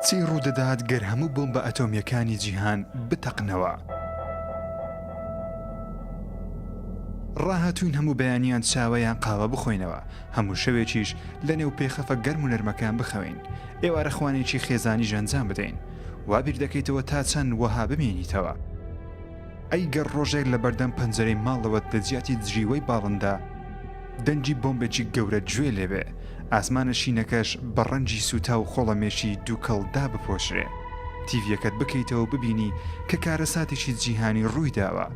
چی ڕوودەدات گەر هەموو بۆمبە ئەتۆمیەکانی جیهان بتەقنەوە؟ ڕاهاتوون هەموو بەیانیان چاوەیان قاوە بخۆینەوە، هەموو شەوێکیش لە نێو پێخەفە گەرم و نەرمەکان بخەوین، ئێوارە خوانێکی خێزانی ژەنجام بدەین، وا بیر دەکەیتەوە تا چەند وەها بمێنیتەوە. ئەی گەر ڕۆژێک لە بەردەم پەنجەرەی ماڵەوەت لە جیاتی جریوەی باڵندا دەنجی بۆمبێکی گەورە گوێ لێبێ، ئاسمانە شینەکەش بە ڕەنجی سوتا و خۆڵەمێشی دووکەڵدا بپۆشرێ، تیڤیەکەت بکەیتەوە ببینی کە کارەساتێکی جیهانی ڕووی داوە،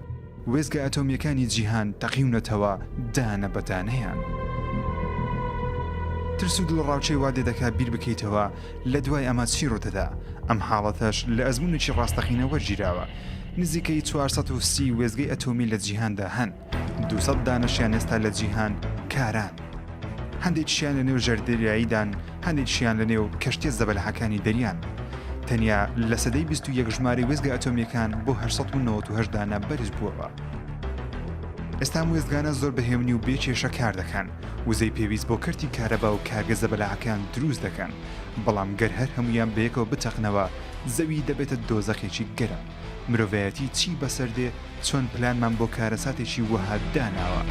وێزگە ئەتۆمیەکانی جیهان تەقیونەتەوە دانە بەدانەیان. ترس و دڵڕاوچەی وا دەکات بیر بکەیتەوە لە دوای ئەمە چی ڕوودەدا. ئەم حاڵەتەش لە ئەزموونێکی ڕاستەقینە وەرگیراوە. نزیکەی 430 وێزگەی ئەتۆمی لە جیهاندا هەن، 200 دانەشیان ئێستا لە جیهان کاران، هەندێکیان لە نێو ژەردەریاییدان، هەندێکیان لە نێو کەشتیە زەبەلەحەکانی دەریان. تەنیا لە سەدەی 21 ژمارەی وێزگە ئەتۆمیەکان بۆ 898 دانە بەرز بووەوە. ئێستا وێزگانە زۆر بەهێمنی و بێکێشە کار دەکەن، وزەی پێویست بۆ کەرتی کارەبا و کارگە زەبەلەحەکان دروست دەکەن، بەڵام گەر هەر هەمویان بەیەکەوە بتەقنەوە زەوی دەبێتە دۆزەخێکی گەرم. مرۆڤایەتی چی بەسەردێ چۆن پلانمان بۆ کارەساتێکی وەها داناوە.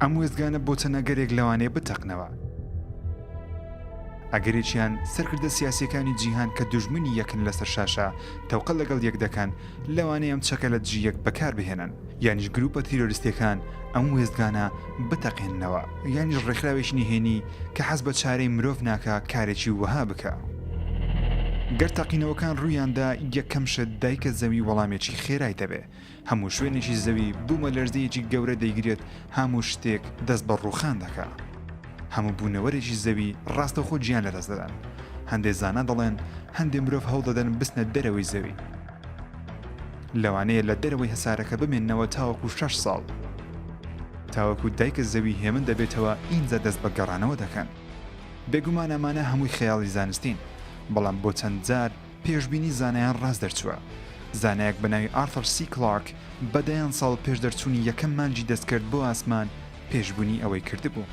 ئەم وێزگانە بۆ چەنەگەرێک لەوانەیە بتەقنەوە. ئەگەرێکیان سەرکردە سیاسیەکانی جیهان کە دوژمنی یەکن لەسەر شاشە تەوقە لەگەڵ یەک دەکەن، لەوانەیە ئەم چەکە لە جیەک بەکار بهێنن، یانیش گروپە تیرۆریستەکان ئەم وێزگانە بتەقێننەوە، یانیش ڕێکخراوێکی نهێنی کە حەز بە چارەی مرۆڤ ناکە کارێکی وەها بکە. گەر تەقینەوەکان ڕوویاندا یەکەم شت دایکە زەوی وەڵامێکی خێرای دەبێ، هەموو شوێنێکی زەوی بوومە لەرزەیەکی گەورە دەیگرێت، هەموو شتێک دەست بە ڕووخان دەکا. هەموو بوونەوەرێکی زەوی ڕاستەوخۆ گیان لەدەست دەدەن. هەندێک زانا دەڵێن هەندێک مرۆڤ هەوڵ دەدەن بستنە دەرەوەی زەوی، لەوانەیە لە دەرەوەی هەسارەکە بمێننەوە تاوەکو 6 ساڵ، تاوەکو دایکە زەوی هێمن دەبێتەوە ئینجا دەست بە گەڕانەوە دەکەن. بێگومان ئەمانە هەمووی خەیاڵی زانستین، بەڵام بۆ چەند جار پێشبینی زانایان ڕاست دەرچووە. زانایەک بە ناوی ئارثەر سی کلارک بەدەیان ساڵ پێش دەرچوونی یەکەم مانجی دەستکرد بۆ ئاسمان پێشبوونی ئەوەی کردبوو.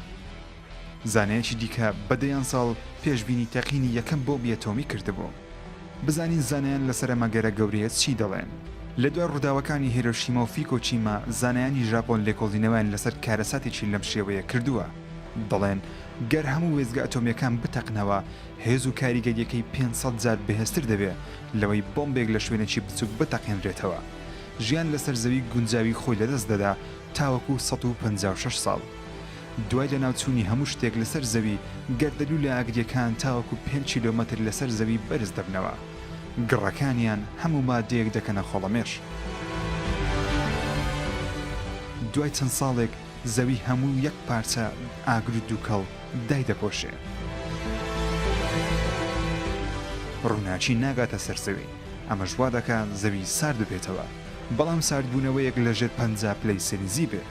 زانایەکی دیکە بەدەیان ساڵ پێشبینی تەقینی یەکەم بۆمبی ئەتۆمی کردبوو. بزانین زانایان لەسەر ئەمەگەرە گەورەیە چی دەڵێن. لە دوای ڕووداوەکانی هیرۆشیما و فیکۆچیما زانایانی ژاپۆن لێکۆڵینەوەیان لەسەر کارەساتێکی لەم شێوەیە کردووە. دەڵێن گەر هەموو وێزگە ئەتۆمیەکان بتەقنەوە، هێز و کاریگەریەکەی 500 جار بەهێزتر دەبێت لەوەی بۆمبێک لە شوێنێکی بچووک بتەقێنرێتەوە. ژیان لەسەر زەوی گونجاوی خۆی لەدەست دەدا تاوەکو 156 ساڵ. دوای لە ناوچوونی هەموو شتێک لەسەر زەوی گەردەلو لە ئاگریەکان تاوەکو 5 کیلۆمەتر لەسەر زەوی بەرز دەبنەوە. گڕەکانیان هەموو مادەیەک دەکەنە خۆڵەمێش. دوای چەند ساڵێک زەوی هەموو یەک پارچە ئاگر و دووکەڵ دای دەپۆشێ. ڕووناچی ناگاتە سەر زەوی، ئەمە ژوا دەکات زەوی سارد بێتەوە، بەڵام ساردبوونەوەیەک لەژێر 50 پلەی سەلیزی بێ.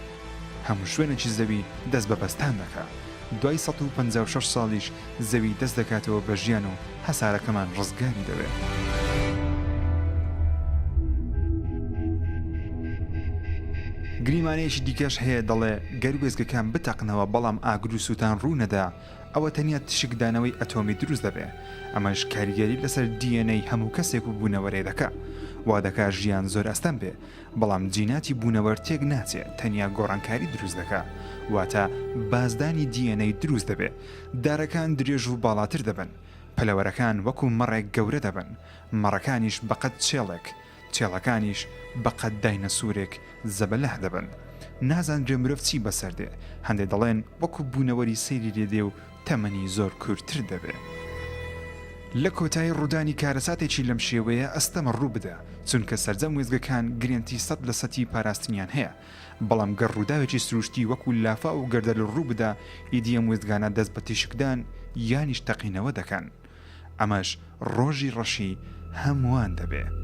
هەموو شوێنێکی زەوی دەست بە بەستان دەکات. دوای 156 ساڵیش زەوی دەست دەکاتەوە بە ژیان و هەسارەکەمان ڕزگاری دەبێت. گریمانەیەکی دیکەش هەیە دەڵێ گەر وێزگەکان بتەقنەوە بەڵام ئاگر و سووتان ڕوونەدا، ئەوە تەنیا تشکدانەوەی ئەتۆمی دروست دەبێ. ئەمەش کاریگەری لەسەر DNA هەموو کەسێک و بوونەوەرێ دەکا. وا دەکا ژیان زۆر ئەستەم بێ، بەڵام جیناتی بوونەوەر تێک ناچێت، تەنیا گۆڕانکاری دروست دەکا، واتە بازدانی DNA دروست دەبێ. دارەکان درێژ و باڵاتر دەبن، پەلەوەرەکان وەکو مەڕێک گەورە دەبن، مەڕەکانیش بەقەد چێڵێک، چێڵەکانیش بەقەد داینەسوورێک زەبەلەح دەبن. نازانرێ مرۆڤ چی بەسەردێ، هەندێک دەڵێن وەکو بوونەوەری سەیری لێدێ و تەمەنی زۆر کورتتر دەبێ. لە کۆتایی ڕوودانی کارەساتێکی لەم شێوەیە ئەستەمە ڕوو بدە، چونکە سەرجەم وێزگەکان گرنتی 100% پاراستنیان هەیە، بەڵام گەر ڕووداوێکی سروشتی وەکو لافا و گەردە لە ڕوو بدە، ئیدی ئەم وێزگانە دەست بە تیشکدان یانیش تەقینەوە دەکەن. ئەمەش ڕۆژی ڕەشی هەمووان دەبێ.